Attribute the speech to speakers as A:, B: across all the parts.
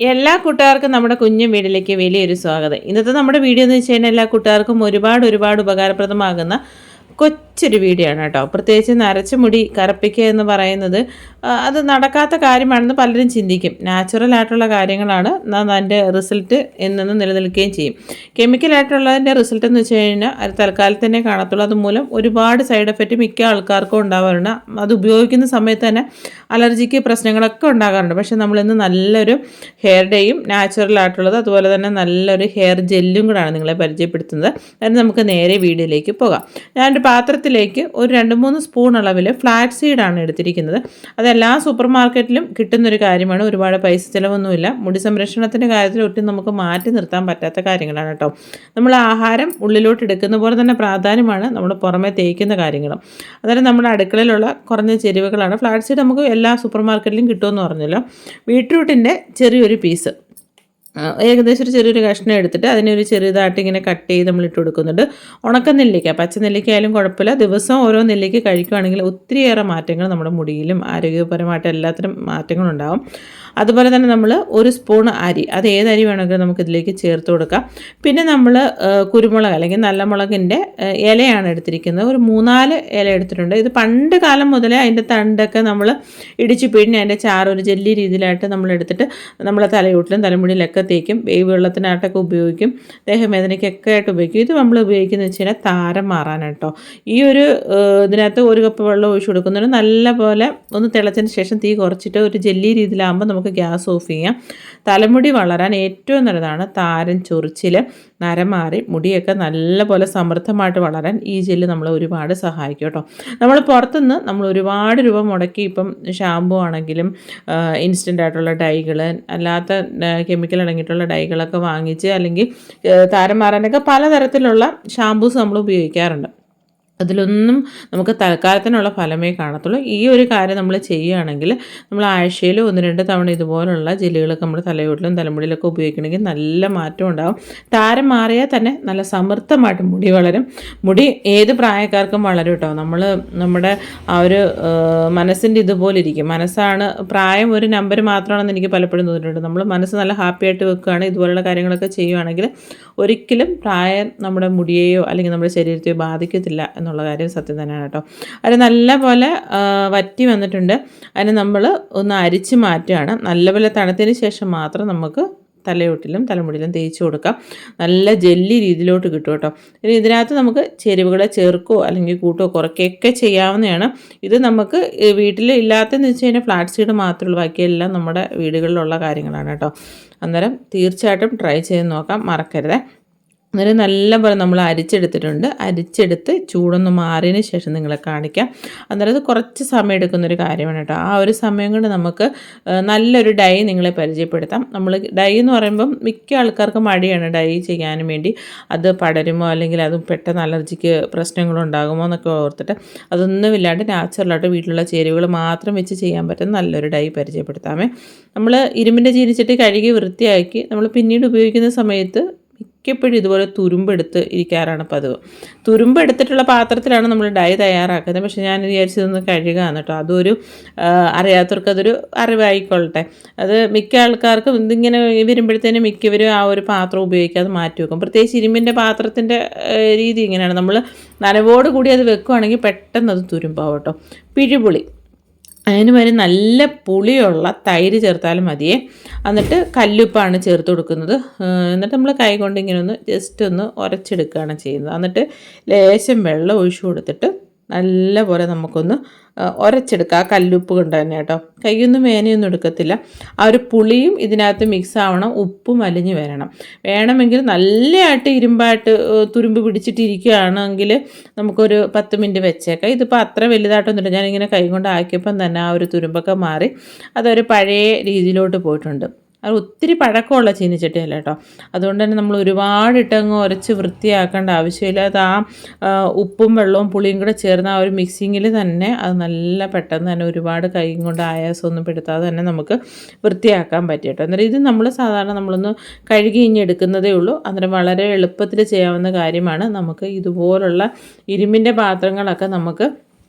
A: എല്ലാ കൂട്ടുകാർക്കും നമ്മുടെ കുഞ്ഞു വീട്ടിലേക്ക് വലിയൊരു സ്വാഗതം. ഇന്നത്തെ നമ്മുടെ വീഡിയോ എന്ന് വെച്ച് കഴിഞ്ഞാൽ എല്ലാ കൂട്ടുകാർക്കും ഒരുപാട് ഉപകാരപ്രദമാകുന്ന കൊച്ചൊരു വീഡിയോ ആണ് കേട്ടോ. പ്രത്യേകിച്ച് നരച്ച മുടി കറുപ്പിക്കുക എന്ന് പറയുന്നത് അത് നടക്കാത്ത കാര്യമാണെന്ന് പലരും ചിന്തിക്കും. നാച്ചുറൽ ആയിട്ടുള്ള കാര്യങ്ങളാണ്, അതിൻ്റെ റിസൾട്ട് എന്നും നിലനിൽക്കുകയും ചെയ്യും. കെമിക്കലായിട്ടുള്ളതിൻ്റെ റിസൾട്ട് എന്ന് വെച്ച് കഴിഞ്ഞാൽ അത് തൽക്കാലത്തന്നെ കാണത്തുള്ളൂ. അതുമൂലം ഒരുപാട് സൈഡ് എഫക്റ്റ് മിക്ക ആൾക്കാർക്കും ഉണ്ടാവാറുണ്ട്. അത് ഉപയോഗിക്കുന്ന സമയത്ത് തന്നെ അലർജിക്ക് പ്രശ്നങ്ങളൊക്കെ ഉണ്ടാകാറുണ്ട്. പക്ഷേ നമ്മളിന്ന് നല്ലൊരു ഹെയർ ഡേയും നാച്ചുറൽ ആയിട്ടുള്ളത്, അതുപോലെ തന്നെ നല്ലൊരു ഹെയർ ജെല്ലും കൂടാണ് നിങ്ങളെ പരിചയപ്പെടുത്തുന്നത്. അതിന് നമുക്ക് നേരെ വീഡിയോയിലേക്ക് പോകാം. ഞാനൊരു പാത്രത്തിലേക്ക് ഒരു 2-3 സ്പൂൺ അളവിൽ ഫ്ലാക്സ് സീഡാണ് എടുത്തിരിക്കുന്നത്. അതെല്ലാ സൂപ്പർ മാർക്കറ്റിലും കിട്ടുന്നൊരു കാര്യമാണ്. ഒരുപാട് പൈസ ചിലവൊന്നുമില്ല. മുടി സംരക്ഷണത്തിൻ്റെ കാര്യത്തിൽ ഒട്ടും നമുക്ക് മാറ്റി നിർത്താൻ പറ്റാത്ത കാര്യങ്ങളാണ് കേട്ടോ. നമ്മൾ ആഹാരം ഉള്ളിലോട്ട് എടുക്കുന്ന പോലെ തന്നെ പ്രാധാന്യമാണ് നമ്മൾ പുറമെ തേക്കുന്ന കാര്യങ്ങളും. അതായത് നമ്മുടെ അടുക്കളയിലുള്ള കുറഞ്ഞ ചേരുവകളാണ്. ഫ്ലാക്സ് സീഡ് നമുക്ക് എല്ലാ സൂപ്പർ മാർക്കറ്റിലും കിട്ടുമെന്ന് പറഞ്ഞല്ലോ. ബീട്രൂട്ടിൻ്റെ ചെറിയൊരു പീസ്, ഏകദേശം ഒരു ചെറിയൊരു കഷ്ണം എടുത്തിട്ട് അതിനെ ഒരു ചെറുതായിട്ട് ഇങ്ങനെ കട്ട് ചെയ്ത് നമ്മൾ ഇട്ട് കൊടുക്കുന്നുണ്ട്. ഉണക്ക നെല്ലിക്ക, പച്ച നെല്ലിക്ക ആയാലും കുഴപ്പമില്ല. ദിവസം ഓരോ നെല്ലിക്ക കഴിക്കുകയാണെങ്കിൽ ഒത്തിരിയേറെ മാറ്റങ്ങൾ നമ്മുടെ മുടിയിലും ആരോഗ്യപരമായിട്ട് എല്ലാത്തിനും മാറ്റങ്ങളുണ്ടാകും. അതുപോലെ തന്നെ നമ്മൾ ഒരു സ്പൂൺ അരി, അത് ഏത് അരി വേണമെങ്കിലും നമുക്ക് ഇതിലേക്ക് ചേർത്ത് കൊടുക്കാം. പിന്നെ നമ്മൾ കുരുമുളക് അല്ലെങ്കിൽ നല്ല മുളകിൻ്റെ ഇലയാണ് എടുത്തിരിക്കുന്നത്. ഒരു 3-4 ഇല എടുത്തിട്ടുണ്ട്. ഇത് പണ്ട് കാലം മുതലേ അതിൻ്റെ തണ്ടൊക്കെ നമ്മൾ ഇടിച്ച് പിഴിഞ്ഞ് അതിൻ്റെ ചാറ് ഒരു ജെല്ലി രീതിയിലായിട്ട് നമ്മൾ എടുത്തിട്ട് നമ്മളെ തലയോട്ടിലും തലമുടിയിലൊക്കെ തേക്കും. വേവ് വെള്ളത്തിനായിട്ടൊക്കെ ഉപയോഗിക്കും. ദേഹവേദനയ്ക്കൊക്കെ ആയിട്ട് ഉപയോഗിക്കും. ഇത് നമ്മൾ ഉപയോഗിക്കുന്നത് വെച്ച് കഴിഞ്ഞാൽ താരം മാറാനായിട്ടോ. ഈ ഒരു ഇതിനകത്ത് 1 കപ്പ് വെള്ളം ഒഴിച്ച് കൊടുക്കുന്നുണ്ട്. നല്ലപോലെ ഒന്ന് തിളച്ചതിന് ശേഷം തീ കുറച്ചിട്ട് ഒരു ജെല്ലി രീതിയിലാകുമ്പോൾ നമുക്ക് ഗ്യാസ് ഓഫ് ചെയ്യാം. തലമുടി വളരാൻ ഏറ്റവും നല്ലതാണ്. താരൻ, ചൊറിച്ചിൽ, നരമാറി മുടിയൊക്കെ നല്ലപോലെ സമൃദ്ധമായിട്ട് വളരാൻ ഈ ജെല്ല് നമ്മളെ ഒരുപാട് സഹായിക്കും കേട്ടോ. നമ്മൾ പുറത്തുനിന്ന് നമ്മൾ ഒരുപാട് രൂപ മുടക്കി ഇപ്പം ഷാമ്പു ആണെങ്കിലും ഇൻസ്റ്റൻ്റ് ആയിട്ടുള്ള ഡൈകൾ, അല്ലാത്ത കെമിക്കൽ അടങ്ങിയിട്ടുള്ള ഡൈകളൊക്കെ വാങ്ങിച്ച് അല്ലെങ്കിൽ താരം മാറാനൊക്കെ പലതരത്തിലുള്ള ഷാമ്പൂസ് നമ്മൾ ഉപയോഗിക്കാറുണ്ട്. അതിലൊന്നും നമുക്ക് തൽക്കാലത്തിനുള്ള ഫലമേ കാണത്തുള്ളൂ. ഈ ഒരു കാര്യം നമ്മൾ ചെയ്യുകയാണെങ്കിൽ നമ്മൾ ആഴ്ചയിൽ 1-2 തവണ ഇതുപോലുള്ള ജെല്ലുകളൊക്കെ നമ്മൾ തലയോട്ടിലും തലമുടിയിലൊക്കെ ഉപയോഗിക്കണമെങ്കിൽ നല്ല മാറ്റം ഉണ്ടാകും. താരം മാറിയാൽ തന്നെ നല്ല സമൃദ്ധമായിട്ട് മുടി വളരും. മുടി ഏത് പ്രായക്കാർക്കും വളരും കേട്ടോ. നമ്മുടെ ആ ഒരു മനസ്സിൻ്റെ ഇതുപോലെ ഇരിക്കും. മനസ്സാണ് പ്രായം ഒരു നമ്പർ മാത്രമാണെന്ന് എനിക്ക് പലപ്പോഴും തോന്നിയിട്ടുണ്ട്. നമ്മൾ മനസ്സ് നല്ല ഹാപ്പി ആയിട്ട് വെക്കുകയാണ്, ഇതുപോലുള്ള കാര്യങ്ങളൊക്കെ ചെയ്യുകയാണെങ്കിൽ ഒരിക്കലും പ്രായം നമ്മുടെ മുടിയെയോ അല്ലെങ്കിൽ നമ്മുടെ ശരീരത്തെയോ ബാധിക്കത്തില്ല എന്നുള്ള കാര്യം സത്യം തന്നെയാണ് കേട്ടോ. അത് നല്ല പോലെ വറ്റി വന്നിട്ടുണ്ട്. അതിന് നമ്മൾ ഒന്ന് അരിച്ച് മാറ്റുകയാണ്. നല്ലപോലെ തണുത്തതിന് ശേഷം മാത്രം നമുക്ക് തലയോട്ടിലും തലമുടിയിലും തേച്ച് കൊടുക്കാം. നല്ല ജെല്ലി രീതിയിലോട്ട് കിട്ടും കേട്ടോ. ഇനി ഇതിനകത്ത് നമുക്ക് ചേരുവകളെ ചേർക്കുകയോ അല്ലെങ്കിൽ കൂട്ടുകയോ കുറയ്ക്കുകയൊക്കെ ചെയ്യാവുന്നതാണ്. ഇത് നമുക്ക് വീട്ടിൽ ഇല്ലാത്തതെന്ന് വെച്ച് കഴിഞ്ഞാൽ ഫ്ലാക്സ് സീഡ് മാത്രമേ ഉള്ളൂ. ബാക്കിയെല്ലാം നമ്മുടെ വീടുകളിലുള്ള കാര്യങ്ങളാണ് കേട്ടോ. അന്നേരം തീർച്ചയായിട്ടും ട്രൈ ചെയ്ത് നോക്കാം, മറക്കരുത്. അന്നേരം നല്ലപോലെ നമ്മൾ അരിച്ചെടുത്തിട്ടുണ്ട്. അരിച്ചെടുത്ത് ചൂടൊന്ന് മാറിയതിന് ശേഷം നിങ്ങളെ കാണിക്കാം. അന്നേരം അത് കുറച്ച് സമയം എടുക്കുന്നൊരു കാര്യമാണ് കേട്ടോ. ആ ഒരു സമയം കൊണ്ട് നമുക്ക് നല്ലൊരു ഡൈ നിങ്ങളെ പരിചയപ്പെടുത്താം. നമ്മൾ ഡൈ എന്ന് പറയുമ്പം മിക്ക ആൾക്കാർക്കും മടിയാണ് ഡൈ ചെയ്യാനും വേണ്ടി. അത് പടരുമോ അല്ലെങ്കിൽ അത് പെട്ടെന്ന് അലർജിക്ക് പ്രശ്നങ്ങളുണ്ടാകുമോ എന്നൊക്കെ ഓർത്തിട്ട് അതൊന്നുമില്ലാണ്ട് നാച്ചുറലായിട്ട് വീട്ടിലുള്ള ചേരുവകൾ മാത്രം വെച്ച് ചെയ്യാൻ പറ്റുന്ന നല്ലൊരു ഡൈ പരിചയപ്പെടുത്താമേ. നമ്മൾ ഇരുമ്പിൻ്റെ ചീനിച്ചട്ടി കഴുകി വൃത്തിയാക്കി നമ്മൾ പിന്നീട് ഉപയോഗിക്കുന്ന സമയത്ത് മിക്കപ്പോഴും ഇതുപോലെ തുരുമ്പെടുത്ത് ഇരിക്കാറാണ് പതിവ്. തുരുമ്പെടുത്തിട്ടുള്ള പാത്രത്തിലാണ് നമ്മൾ ഡൈ തയ്യാറാക്കുന്നത്. പക്ഷേ ഞാൻ വിചാരിച്ചതൊന്ന് കഴുകാന്ന് കേട്ടോ. അതൊരു അറിയാത്തവർക്ക് അതൊരു അറിവായിക്കൊള്ളട്ടെ. അത് മിക്ക ആൾക്കാർക്കും ഇതിങ്ങനെ വരുമ്പോഴത്തേനും മിക്കവരും ആ ഒരു പാത്രം ഉപയോഗിക്കാതെ മാറ്റി വെക്കും. പ്രത്യേകിച്ച് ഇരുമ്പിൻ്റെ പാത്രത്തിൻ്റെ രീതി ഇങ്ങനെയാണ്. നമ്മൾ നനവോട് കൂടി അത് വെക്കുകയാണെങ്കിൽ പെട്ടെന്ന് അത് തുരുമ്പാവും കേട്ടോ. പിഴിപുളി, അതിന് വരെ നല്ല പുളിയുള്ള തൈര് ചേർത്താലും മതിയേ. എന്നിട്ട് കല്ലുപ്പാണ് ചേർത്ത് കൊടുക്കുന്നത്. എന്നിട്ട് നമ്മൾ കൈ കൊണ്ട് ഇങ്ങനെ ഒന്ന് ജസ്റ്റ് ഒന്ന് ഉരച്ചെടുക്കുകയാണ് ചെയ്യുന്നത്. എന്നിട്ട് ലേശം വെള്ളം ഒഴിച്ചു കൊടുത്തിട്ട് നല്ലപോലെ നമുക്കൊന്ന് ഉരച്ചെടുക്കുക. ആ കല്ലുപ്പ് കൊണ്ട് തന്നെ കേട്ടോ. കൈയൊന്നും വേനയൊന്നും എടുക്കത്തില്ല. ആ ഒരു പുളിയും ഇതിനകത്ത് മിക്സ് ആവണം, ഉപ്പും അലിഞ്ഞ് വരണം. വേണമെങ്കിൽ നല്ലതായിട്ട് ഇരുമ്പായിട്ട് തുരുമ്പ് പിടിച്ചിട്ടിരിക്കുകയാണെങ്കിൽ നമുക്കൊരു 10 മിനിറ്റ് വെച്ചേക്കാം. ഇതിപ്പോൾ അത്ര വലുതായിട്ടൊന്നുമില്ല. ഞാനിങ്ങനെ കൈ കൊണ്ട് ആക്കിയപ്പം തന്നെ ആ ഒരു തുരുമ്പൊക്കെ മാറി അതൊരു പഴയ രീതിയിലോട്ട് പോയിട്ടുണ്ട്. അത് ഒത്തിരി പഴക്കമുള്ള ചീനിച്ചട്ടിയല്ല കേട്ടോ. അതുകൊണ്ട് തന്നെ നമ്മൾ ഒരുപാടിട്ടങ്ങ് ഉരച്ച് വൃത്തിയാക്കേണ്ട ആവശ്യമില്ല. അത് ആ ഉപ്പും വെള്ളവും പുളിയും കൂടെ ചേർന്ന ആ ഒരു മിക്സിങ്ങിൽ തന്നെ അത് നല്ല പെട്ടെന്ന് തന്നെ ഒരുപാട് കൈ കൊണ്ട് ആയാസമൊന്നും പെടുത്താതെ തന്നെ നമുക്ക് വൃത്തിയാക്കാൻ പറ്റും കേട്ടോ. അന്നേരം ഇത് നമ്മൾ സാധാരണ നമ്മളൊന്ന് കഴുകി എടുക്കുന്നതേ ഉള്ളൂ. അന്നേരം വളരെ എളുപ്പത്തിൽ ചെയ്യാവുന്ന കാര്യമാണ്. നമുക്ക് ഇതുപോലുള്ള ഇരുമ്പിൻ്റെ പാത്രങ്ങളൊക്കെ നമുക്ക്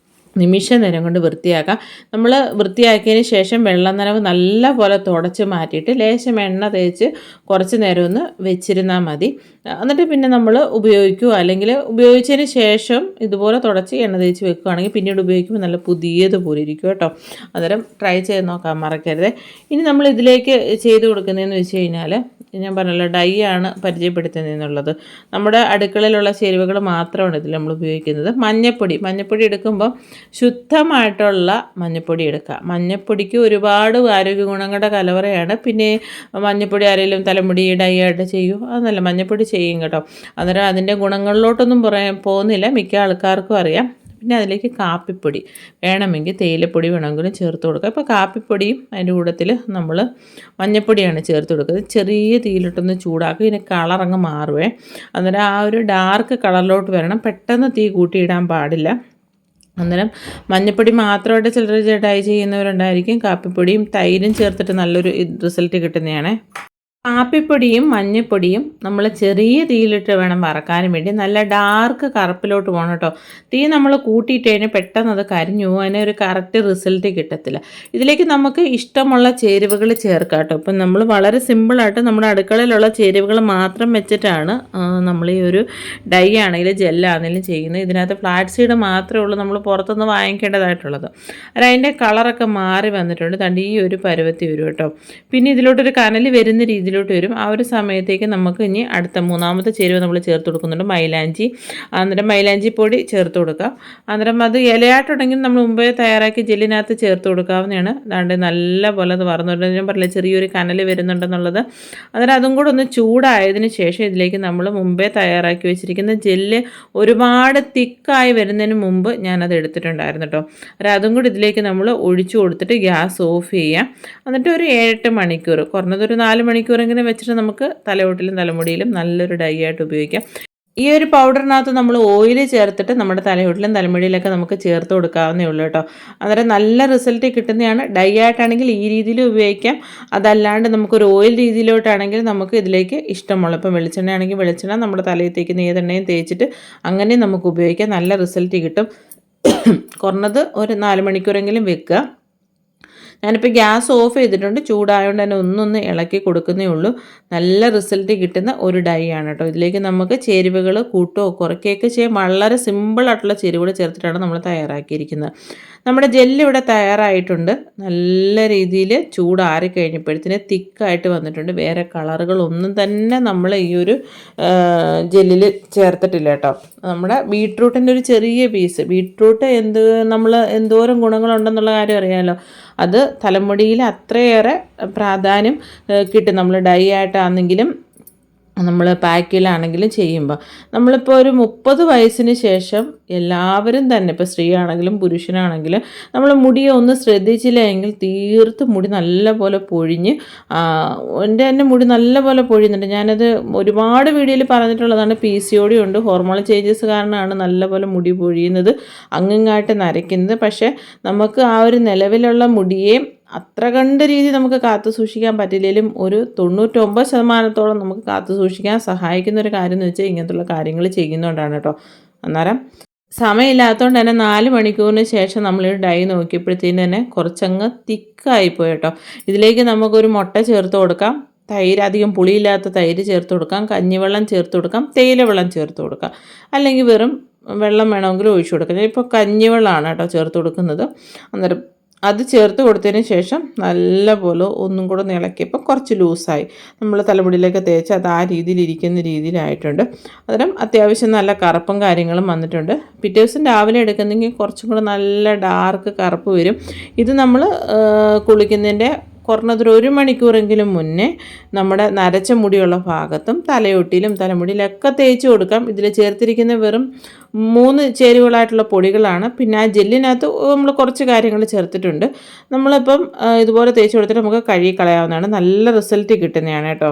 A: നിമിഷ നേരം കൊണ്ട് വൃത്തിയാക്കാം. നമ്മൾ വൃത്തിയാക്കിയതിന് ശേഷം വെള്ളം നനവ് നല്ല പോലെ തുടച്ച് മാറ്റിയിട്ട് ലേശം എണ്ണ തേച്ച് കുറച്ച് നേരം ഒന്ന് വെച്ചിരുന്നാൽ മതി. എന്നിട്ട് പിന്നെ നമ്മൾ ഉപയോഗിക്കുക, അല്ലെങ്കിൽ ഉപയോഗിച്ചതിന് ശേഷം ഇതുപോലെ തുടച്ച് എണ്ണ തേച്ച് വെക്കുകയാണെങ്കിൽ പിന്നീട് ഉപയോഗിക്കുമ്പോൾ നല്ല പുതിയതുപോലെ ഇരിക്കും കേട്ടോ. അന്നേരം ട്രൈ ചെയ്ത് നോക്കാൻ മറക്കരുത്. ഇനി നമ്മൾ ഇതിലേക്ക് ചെയ്ത് കൊടുക്കുന്നതെന്ന് വെച്ച് കഴിഞ്ഞാൽ, ഞാൻ പറഞ്ഞല്ലോ ഡൈ ആണ് പരിചയപ്പെടുത്തുന്നതെന്നുള്ളത്. നമ്മുടെ അടുക്കളയിലുള്ള ചേരുവകൾ മാത്രമാണ് ഇതിൽ നമ്മൾ ഉപയോഗിക്കുന്നത്. മഞ്ഞൾപ്പൊടി എടുക്കുമ്പോൾ ശുദ്ധമായിട്ടുള്ള മഞ്ഞൾപ്പൊടി എടുക്കുക. മഞ്ഞൾപ്പൊടിക്ക് ഒരുപാട് ആരോഗ്യ ഗുണങ്ങളുടെ കലവറയാണ്. പിന്നെ മഞ്ഞൾപ്പൊടി ആരെങ്കിലും തലമുടി ഡൈ ആയിട്ട് ചെയ്യും, അതൊന്നല്ല, മഞ്ഞൾപ്പൊടി ചെയ്യും കേട്ടോ. അന്നേരം അതിൻ്റെ ഗുണങ്ങളിലോട്ടൊന്നും പോകുന്നില്ല, മിക്ക ആൾക്കാർക്കും അറിയാം. പിന്നെ അതിലേക്ക് കാപ്പിപ്പൊടി വേണമെങ്കിൽ, തേയിലപ്പൊടി വേണമെങ്കിലും ചേർത്ത് കൊടുക്കുക. ഇപ്പോൾ കാപ്പിപ്പൊടിയും അതിൻ്റെ കൂട്ടത്തിൽ നമ്മൾ മഞ്ഞൾപ്പൊടിയാണ് ചേർത്ത് കൊടുക്കുന്നത്. ചെറിയ തീയിലിട്ടൊന്ന് ചൂടാക്കുക. ഇതിന് കളറങ്ങ് മാറുവേ. അന്നേരം ആ ഒരു ഡാർക്ക് കളറിലോട്ട് വരണം. പെട്ടെന്ന് തീ കൂട്ടിയിടാൻ പാടില്ല. അന്നേരം മഞ്ഞൾപ്പൊടി മാത്രമായിട്ട് ചിലർ ഡൈ ചെയ്യുന്നവരുണ്ടായിരിക്കും. കാപ്പിപ്പൊടിയും തൈരും ചേർത്തിട്ട് നല്ലൊരു റിസൾട്ട് കിട്ടുന്നതാണ്. കാപ്പിപ്പൊടിയും മഞ്ഞൾപ്പൊടിയും നമ്മൾ ചെറിയ തീയിലിട്ട് വേണം വറക്കാനും വേണ്ടി. നല്ല ഡാർക്ക് കറുപ്പിലോട്ട് പോകണം കേട്ടോ. തീ നമ്മൾ കൂട്ടിയിട്ട് കഴിഞ്ഞ് പെട്ടെന്ന് അത് കരിഞ്ഞു പോകും, അതിന് ഒരു കറക്റ്റ് റിസൾട്ട് കിട്ടത്തില്ല. ഇതിലേക്ക് നമുക്ക് ഇഷ്ടമുള്ള ചേരുവകൾ ചേർക്കാം കേട്ടോ. ഇപ്പം നമ്മൾ വളരെ സിമ്പിളായിട്ട് നമ്മുടെ അടുക്കളയിലുള്ള ചേരുവകൾ മാത്രം വെച്ചിട്ടാണ് നമ്മൾ ഈ ഒരു ഡൈ ആണെങ്കിലും ജെല്ലാണെങ്കിലും ചെയ്യുന്നത്. ഇതിനകത്ത് ഫ്ലാറ്റ് സീഡ് മാത്രമേ ഉള്ളൂ നമ്മൾ പുറത്തുനിന്ന് വാങ്ങിക്കേണ്ടതായിട്ടുള്ളത്. അതിൻ്റെ കളറൊക്കെ മാറി വന്നിട്ടുണ്ട്. തണ്ട് ഈ ഒരു പരുവത്തി വരും കേട്ടോ. പിന്നെ ഇതിലോട്ടൊരു കനൽ വരുന്ന രീതിയിലോട്ട് വരും. ആ ഒരു സമയത്തേക്ക് നമുക്ക് ഇനി അടുത്ത മൂന്നാമത്തെ ചേരുവ നമ്മൾ ചേർത്ത് കൊടുക്കുന്നുണ്ട്, മൈലാഞ്ചി. അന്നേരം മൈലാഞ്ചി പൊടി ചേർത്ത് കൊടുക്കാം. അന്നേരം അത് ഇലയായിട്ടുണ്ടെങ്കിൽ നമ്മൾ മുമ്പേ തയ്യാറാക്കി ജെല്ലിനകത്ത് ചേർത്ത് കൊടുക്കാവുന്നതാണ്. അതുകൊണ്ട് നല്ല പോലെ അത് വറന്നുകൊണ്ട്, ഞാൻ പറഞ്ഞില്ല ചെറിയൊരു കനൽ വരുന്നുണ്ടെന്നുള്ളത്. അന്നേരം അതും കൂടെ ഒന്ന് ചൂടായതിന് ശേഷം ഇതിലേക്ക് നമ്മൾ മുമ്പേ തയ്യാറാക്കി വെച്ചിരിക്കുന്ന ജെല്ല് ഒരുപാട് തിക്കായി വരുന്നതിന് മുമ്പ് ഞാനത് എടുത്തിട്ടുണ്ടായിരുന്നു കേട്ടോ. അന്നേരം അതും കൂടി ഇതിലേക്ക് നമ്മൾ ഒഴിച്ചു കൊടുത്തിട്ട് ഗ്യാസ് ഓഫ് ചെയ്യാം. എന്നിട്ട് ഒരു 7-8 മണിക്കൂർ, കുറഞ്ഞതൊരു 4 മണിക്കൂർ ഇങ്ങനെ വെച്ചിട്ട് നമുക്ക് തലയോട്ടിലും തലമുടിയിലും നല്ലൊരു ഡൈ ആയിട്ട് ഉപയോഗിക്കാം. ഈ ഒരു പൗഡറിനകത്ത് നമ്മൾ ഓയിൽ ചേർത്തിട്ട് നമ്മുടെ തലയോട്ടിലും തലമുടിയിലൊക്കെ നമുക്ക് ചേർത്ത് കൊടുക്കാവുന്നേ ഉള്ളൂ കേട്ടോ. അന്നേരം നല്ല റിസൾട്ട് കിട്ടുന്നതാണ്. ഡൈ ആയിട്ടാണെങ്കിൽ ഈ രീതിയിൽ ഉപയോഗിക്കാം. അതല്ലാണ്ട് നമുക്കൊരു ഓയിൽ രീതിയിലോട്ടാണെങ്കിൽ നമുക്ക് ഇതിലേക്ക് ഇഷ്ടമുള്ള, ഇപ്പം വെളിച്ചെണ്ണ ആണെങ്കിൽ വെളിച്ചെണ്ണ നമ്മുടെ തലയിൽ തേക്കുന്ന ഏതെണ്ണയും തേച്ചിട്ട് അങ്ങനെ നമുക്ക് ഉപയോഗിക്കാം. നല്ല റിസൾട്ട് കിട്ടും. കുറഞ്ഞത് ഒരു 4 മണിക്കൂറെങ്കിലും വെക്കുക. ഞാനിപ്പോൾ ഗ്യാസ് ഓഫ് ചെയ്തിട്ടുണ്ട്. ചൂടായതുകൊണ്ട് തന്നെ ഒന്നൊന്ന് ഇളക്കി കൊടുക്കുന്നേ ഉള്ളൂ. നല്ല റിസൾട്ട് കിട്ടുന്ന ഒരു ഡൈ ആണ് കേട്ടോ. ഇതിലേക്ക് നമുക്ക് ചേരുവകൾ കൂട്ടോ കുറയ്ക്കുകയൊക്കെ ചെയ്യാം. വളരെ സിമ്പിളായിട്ടുള്ള ചേരുവകൾ ചേർത്തിട്ടാണ് നമ്മൾ തയ്യാറാക്കിയിരിക്കുന്നത്. നമ്മുടെ ജെല്ല് ഇവിടെ തയ്യാറായിട്ടുണ്ട്. നല്ല രീതിയിൽ ചൂടാറി കഴിഞ്ഞപ്പോഴത്തേന് തിക്കായിട്ട് വന്നിട്ടുണ്ട്. വേറെ കളറുകളൊന്നും തന്നെ നമ്മൾ ഈ ഒരു ജെല്ലിൽ ചേർത്തിട്ടില്ല കേട്ടോ. നമ്മുടെ ബീട്രൂട്ടിൻ്റെ ഒരു ചെറിയ പീസ്, ബീട്രൂട്ട് നമ്മൾ എന്തോരം ഗുണങ്ങളുണ്ടെന്നുള്ള കാര്യം അറിയാമല്ലോ. അത് തലമുടിയിൽ അത്രയേറെ പ്രാധാന്യം കിട്ടും. നമ്മൾ ഡൈ ആയിട്ടാണെങ്കിലും നമ്മൾ പാക്കിലാണെങ്കിലും ചെയ്യുമ്പോൾ, നമ്മളിപ്പോൾ ഒരു 30 വയസ്സിന് ശേഷം എല്ലാവരും തന്നെ, ഇപ്പോൾ സ്ത്രീ ആണെങ്കിലും പുരുഷനാണെങ്കിലും, നമ്മൾ മുടിയെ ഒന്ന് ശ്രദ്ധിച്ചില്ല എങ്കിൽ തീർത്തും മുടി നല്ലപോലെ പൊഴിഞ്ഞ്, എൻ്റെ തന്നെ മുടി നല്ലപോലെ പൊഴിയുന്നുണ്ട്. ഞാനത് ഒരുപാട് വീഡിയോയിൽ പറഞ്ഞിട്ടുള്ളതാണ്. PCOD ഉണ്ട്, ഹോർമോൺ ചേഞ്ചസ് കാരണമാണ് നല്ലപോലെ മുടി പൊഴിയുന്നത്, അങ്ങിങ്ങായിട്ട് നരയ്ക്കുന്നത്. പക്ഷേ നമുക്ക് ആ ഒരു നിലവിലുള്ള മുടിയെ അത്ര കണ്ട രീതി നമുക്ക് കാത്തു സൂക്ഷിക്കാൻ പറ്റില്ലെങ്കിലും ഒരു 99% നമുക്ക് കാത്തു സൂക്ഷിക്കാൻ സഹായിക്കുന്ന ഒരു കാര്യം എന്ന് വെച്ചാൽ ഇങ്ങനത്തുള്ള കാര്യങ്ങൾ ചെയ്യുന്നതുകൊണ്ടാണ് കേട്ടോ. അന്നേരം സമയമില്ലാത്തതുകൊണ്ട് തന്നെ 4 മണിക്കൂറിന് ശേഷം നമ്മളൊരു ഡൈ നോക്കിയപ്പോഴത്തേന് തന്നെ കുറച്ചങ്ങ് തിക്കായിപ്പോയി കേട്ടോ. ഇതിലേക്ക് നമുക്കൊരു മുട്ട ചേർത്ത് കൊടുക്കാം, തൈര്, അധികം പുളിയില്ലാത്ത തൈര് ചേർത്ത് കൊടുക്കാം, കഞ്ഞിവെള്ളം ചേർത്ത് കൊടുക്കാം, തേയില വെള്ളം ചേർത്ത് കൊടുക്കാം, അല്ലെങ്കിൽ വെറും വെള്ളം വേണമെങ്കിലും ഒഴിച്ചു കൊടുക്കാം. ഇപ്പോൾ കഞ്ഞിവെള്ളമാണ് കേട്ടോ ചേർത്ത് കൊടുക്കുന്നത്. അന്നേരം അത് ചേർത്ത് കൊടുത്തതിന് ശേഷം നല്ലപോലെ ഒന്നും കൂടെ ഇളക്കിയപ്പോൾ കുറച്ച് ലൂസായി, നമ്മൾ തലമുടിയിലേക്ക് തേച്ച് അത് ആ രീതിയിൽ ഇരിക്കുന്ന രീതിയിലായിട്ടുണ്ട്. അന്നേരം അത്യാവശ്യം നല്ല കറുപ്പും കാര്യങ്ങളും വന്നിട്ടുണ്ട്. പിറ്റേ ദിവസം രാവിലെ എടുക്കുന്നെങ്കിൽ കുറച്ചും കൂടെ നല്ല ഡാർക്ക് കറുപ്പ് വരും. ഇത് നമ്മൾ കുളിക്കുന്നതിൻ്റെ കുറഞ്ഞതൊരു 1 മണിക്കൂറെങ്കിലും മുന്നേ നമ്മുടെ നരച്ച മുടിയുള്ള ഭാഗത്തും തലയൊട്ടിയിലും തലമുടിയിലൊക്കെ തേച്ച് കൊടുക്കാം. ഇതിൽ ചേർത്തിരിക്കുന്ന വെറും 3 ചേരുവകളായിട്ടുള്ള പൊടികളാണ്. പിന്നെ ആ ജെല്ലിനകത്ത് നമ്മൾ കുറച്ച് കാര്യങ്ങൾ ചേർത്തിട്ടുണ്ട്. നമ്മളിപ്പം ഇതുപോലെ തേച്ച് കൊടുത്തിട്ട് നമുക്ക് കഴുകി കളയാവുന്നതാണ്. നല്ല റിസൾട്ട് കിട്ടുന്നതാണ് കേട്ടോ.